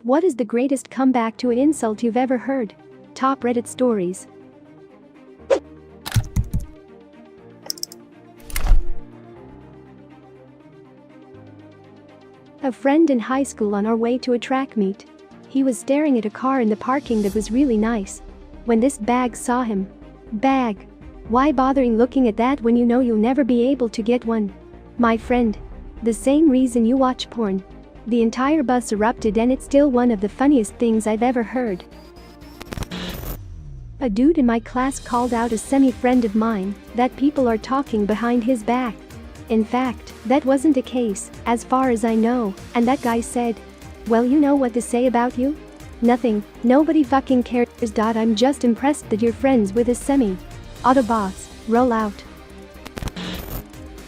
What is the greatest comeback to an insult you've ever heard? Top Reddit stories. A friend in high school on our way to a track meet. He was staring at a car in the parking that was really nice. When this bag saw him. Bag. Why bothering looking at that when you know you'll never be able to get one? My friend. The same reason you watch porn. The entire bus erupted and it's still one of the funniest things I've ever heard. A dude in my class called out a semi-friend of mine that people are talking behind his back. In fact, that wasn't the case, as far as I know, and that guy said, "Well, you know what to say about you? Nothing, nobody fucking cares. I'm just impressed that you're friends with a semi. Autobots, roll out."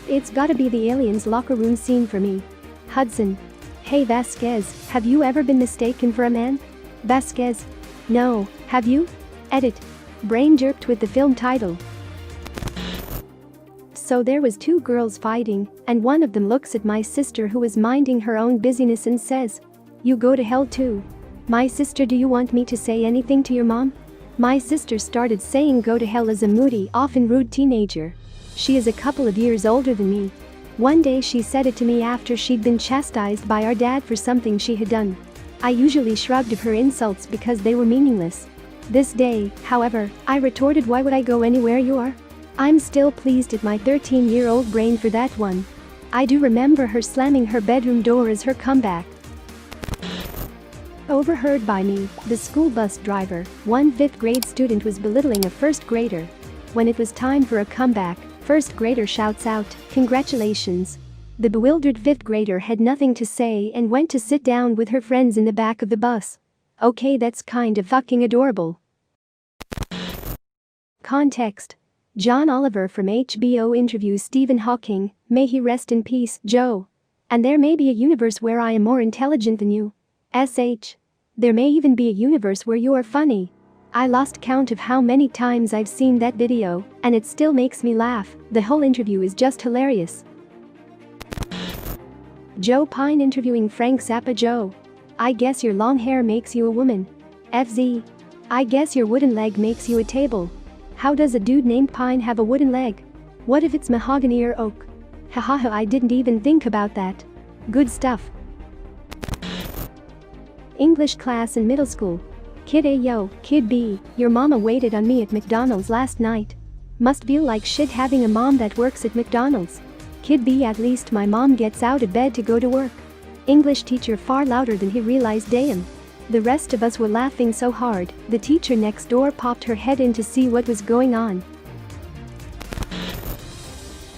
It's gotta be the aliens locker room scene for me. Hudson. Hey Vasquez, have you ever been mistaken for a man? Vasquez. No, have you? Edit. Brain jerked with the film title. So there was two girls fighting, and one of them looks at my sister who is minding her own business and says, "You go to hell too." My sister, "Do you want me to say anything to your mom?" My sister started saying go to hell as a moody, often rude teenager. She is a couple of years older than me. One day she said it to me after she'd been chastised by our dad for something she had done. I usually shrugged of her insults because they were meaningless. This day, however, I retorted, "Why would I go anywhere you are?" I'm still pleased at my 13-year-old brain for that one. I do remember her slamming her bedroom door as her comeback. Overheard by me, the school bus driver, one 5th grade student was belittling a 1st grader. When it was time for a comeback, 1st grader shouts out, "Congratulations." The bewildered 5th grader had nothing to say and went to sit down with her friends in the back of the bus. Okay, that's kind of fucking adorable. Context. John Oliver from HBO interviews Stephen Hawking, "May he rest in peace, Joe. And there may be a universe where I am more intelligent than you. SH. There may even be a universe where you are funny." I lost count of how many times I've seen that video, and it still makes me laugh. The whole interview is just hilarious. Joe Pine interviewing Frank Zappa. "Joe. I guess your long hair makes you a woman. FZ. I guess your wooden leg makes you a table. How does a dude named Pine have a wooden leg? What if it's mahogany or oak? Hahaha, I didn't even think about that. Good stuff." English class in middle school. Kid A, "Yo, Kid B, your mama waited on me at McDonald's last night. Must feel like shit having a mom that works at McDonald's." Kid B, "At least my mom gets out of bed to go to work." English teacher far louder than he realized. Damn. The rest of us were laughing so hard, the teacher next door popped her head in to see what was going on.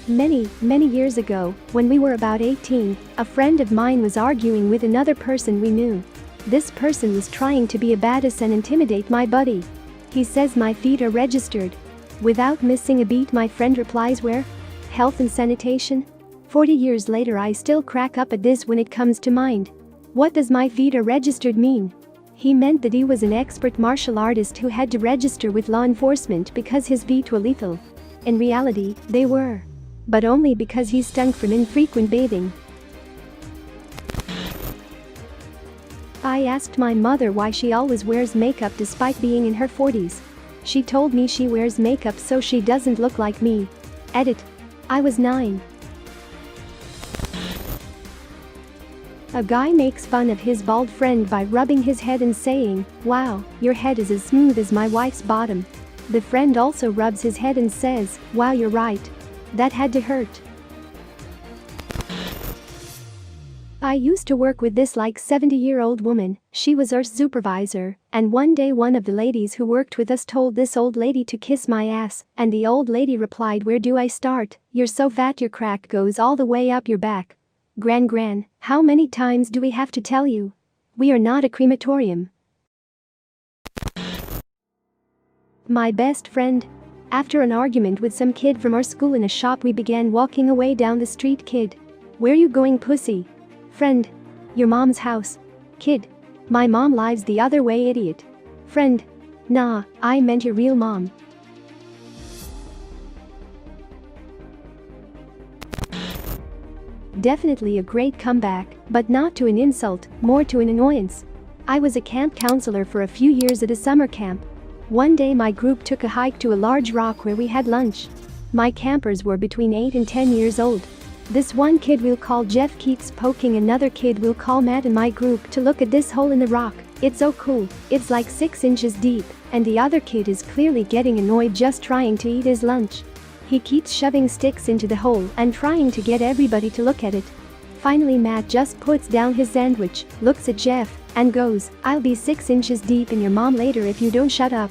Many years ago, when we were about 18, a friend of mine was arguing with another person we knew. This person was trying to be a badass and intimidate my buddy. He says, "My feet are registered." Without missing a beat, my friend replies, "Where? Health and sanitation?" 40 years later, I still crack up at this when it comes to mind. What does "my feet are registered" mean? He meant that he was an expert martial artist who had to register with law enforcement because his feet were lethal. In reality, they were. But only because he stunk from infrequent bathing. I asked my mother why she always wears makeup despite being in her 40s. She told me she wears makeup so she doesn't look like me. Edit. I was 9. A guy makes fun of his bald friend by rubbing his head and saying, "Wow, your head is as smooth as my wife's bottom." The friend also rubs his head and says, "Wow, you're right. That had to hurt." I used to work with this like 70-year-old woman. She was our supervisor, and one day one of the ladies who worked with us told this old lady to kiss my ass, and the old lady replied, "Where do I start? You're so fat your crack goes all the way up your back." Gran, how many times do we have to tell you? We are not a crematorium. My best friend. After an argument with some kid from our school in a shop, we began walking away down the street. Kid. "Where you going, pussy?" Friend. "Your mom's house." Kid. "My mom lives the other way, idiot." Friend. "Nah, I meant your real mom." Definitely a great comeback, but not to an insult, more to an annoyance. I was a camp counselor for a few years at a summer camp. One day my group took a hike to a large rock where we had lunch. My campers were between 8 and 10 years old. This one kid we'll call Jeff keeps poking another kid we'll call Matt in my group to look at this hole in the rock. It's so cool, it's like 6 inches deep, and the other kid is clearly getting annoyed just trying to eat his lunch. He keeps shoving sticks into the hole and trying to get everybody to look at it. Finally Matt just puts down his sandwich, looks at Jeff, and goes, "I'll be 6 inches deep in your mom later if you don't shut up."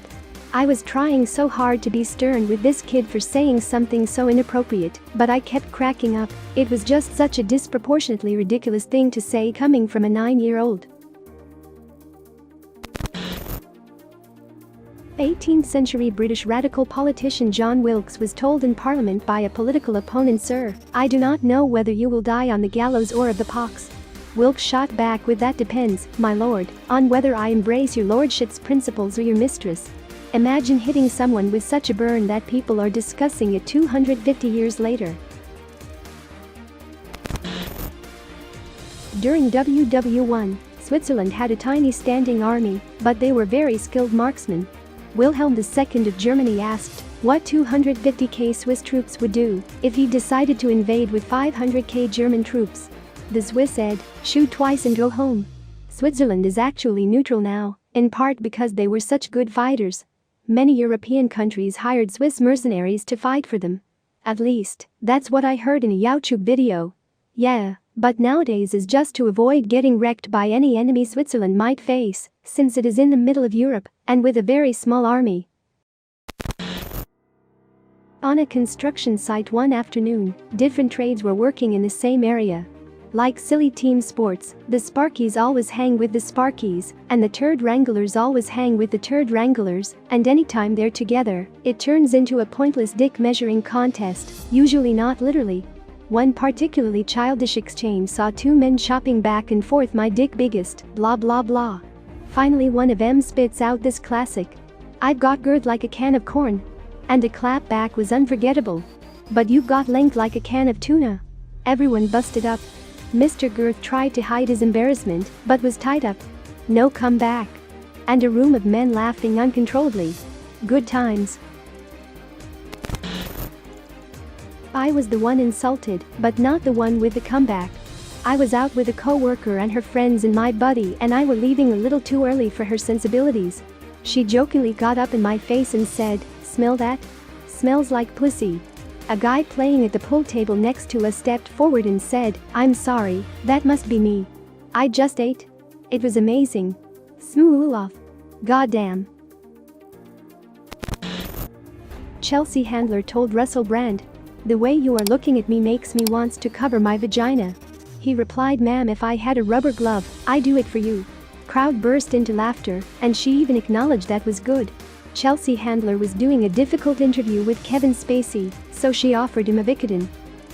I was trying so hard to be stern with this kid for saying something so inappropriate, but I kept cracking up. It was just such a disproportionately ridiculous thing to say coming from a 9-year-old. 18th century British radical politician John Wilkes was told in Parliament by a political opponent, "Sir, I do not know whether you will die on the gallows or of the pox." Wilkes shot back with, "That depends, my lord, on whether I embrace your lordship's principles or your mistress." Imagine hitting someone with such a burn that people are discussing it 250 years later. During WW1, Switzerland had a tiny standing army, but they were very skilled marksmen. Wilhelm II of Germany asked what 250k Swiss troops would do if he decided to invade with 500k German troops. The Swiss said, "Shoot twice and go home." Switzerland is actually neutral now, in part because they were such good fighters. Many European countries hired Swiss mercenaries to fight for them. At least, that's what I heard in a YouTube video. Yeah, but nowadays is just to avoid getting wrecked by any enemy Switzerland might face, since it is in the middle of Europe, and with a very small army. On a construction site one afternoon, different trades were working in the same area. Like silly team sports, the Sparkies always hang with the Sparkies, and the Turd Wranglers always hang with the Turd Wranglers, and anytime they're together, it turns into a pointless dick measuring contest, usually not literally. One particularly childish exchange saw two men chopping back and forth, "My dick biggest, blah blah blah." Finally one of them spits out this classic, "I've got girth like a can of corn." And the clap back was unforgettable. "But you've got length like a can of tuna." Everyone busted up. Mr. Girth tried to hide his embarrassment, but was tied up. No comeback. And a room of men laughing uncontrollably. Good times. I was the one insulted, but not the one with the comeback. I was out with a co-worker and her friends and my buddy and I were leaving a little too early for her sensibilities. She jokingly got up in my face and said, "Smell that? Smells like pussy." A guy playing at the pool table next to us stepped forward and said, "I'm sorry, that must be me. I just ate." It was amazing. Smooth off. Goddamn. Chelsea handler told Russell Brand, "The way you are looking at me makes me wants to cover my vagina." He replied, "Ma'am, if I had a rubber glove, I'd do it for you." Crowd burst into laughter, and she even acknowledged that was good. Chelsea handler was doing a difficult interview with Kevin Spacey, so she offered him a Vicodin.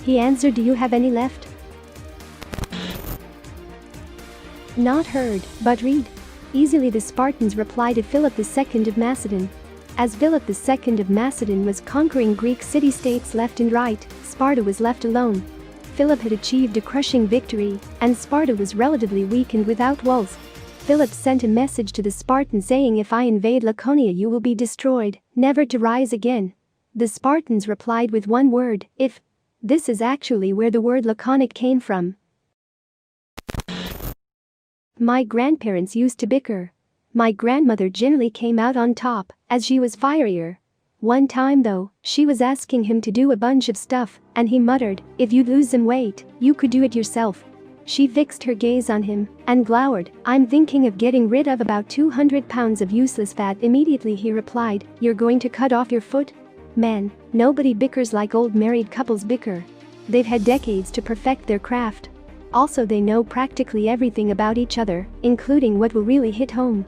He answered, "Do you have any left?" Not heard, but read. Easily the Spartans replied to Philip II of Macedon. As Philip II of Macedon was conquering Greek city-states left and right, Sparta was left alone. Philip had achieved a crushing victory, and Sparta was relatively weak and without walls. Philip sent a message to the Spartans saying, "If I invade Laconia you will be destroyed, never to rise again." The Spartans replied with one word, "If." This is actually where the word laconic came from. My grandparents used to bicker. My grandmother generally came out on top, as she was fierier. One time though, she was asking him to do a bunch of stuff, and he muttered, "If you'd lose some weight, you could do it yourself." She fixed her gaze on him and glowered, "I'm thinking of getting rid of about 200 pounds of useless fat." Immediately he replied, "You're going to cut off your foot?" Man, nobody bickers like old married couples bicker. They've had decades to perfect their craft. Also they know practically everything about each other, including what will really hit home.